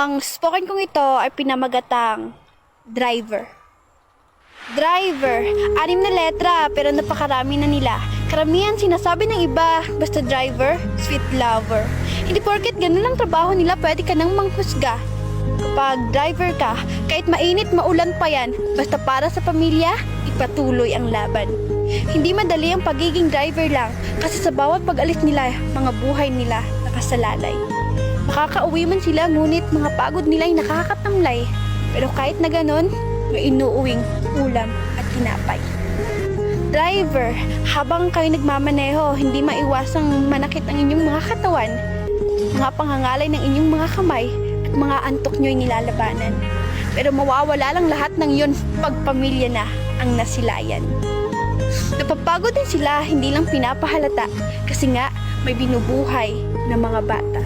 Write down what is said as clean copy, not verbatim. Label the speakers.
Speaker 1: Ang spoken kong ito ay pinamagatang driver. Driver, 6 na letra pero napakarami na nila. Karamihan sinasabi ng iba, basta driver, sweet lover. Hindi porket ganun lang trabaho nila, pwede ka nang manghusga. Kapag driver ka, kahit mainit maulan pa yan, basta para sa pamilya, ipatuloy ang laban. Hindi madali ang pagiging driver lang kasi sa bawat pag-alis nila, mga buhay nila nakasalalay. Makakauwi man sila ngunit mga pagod nila ay nakakatamlay. Pero kahit na ganun, may inuuwing ulam at tinapay. Driver, habang kayo nagmamaneho, hindi maiwasang manakit ang inyong mga katawan, mga pangangalay ng inyong mga kamay, at mga antok nyo'y nilalabanan. Pero mawawala lang lahat ng yun pag pamilya na ang nasilayan. Napapagod din sila, hindi lang pinapahalata, kasi nga may binubuhay na mga bata.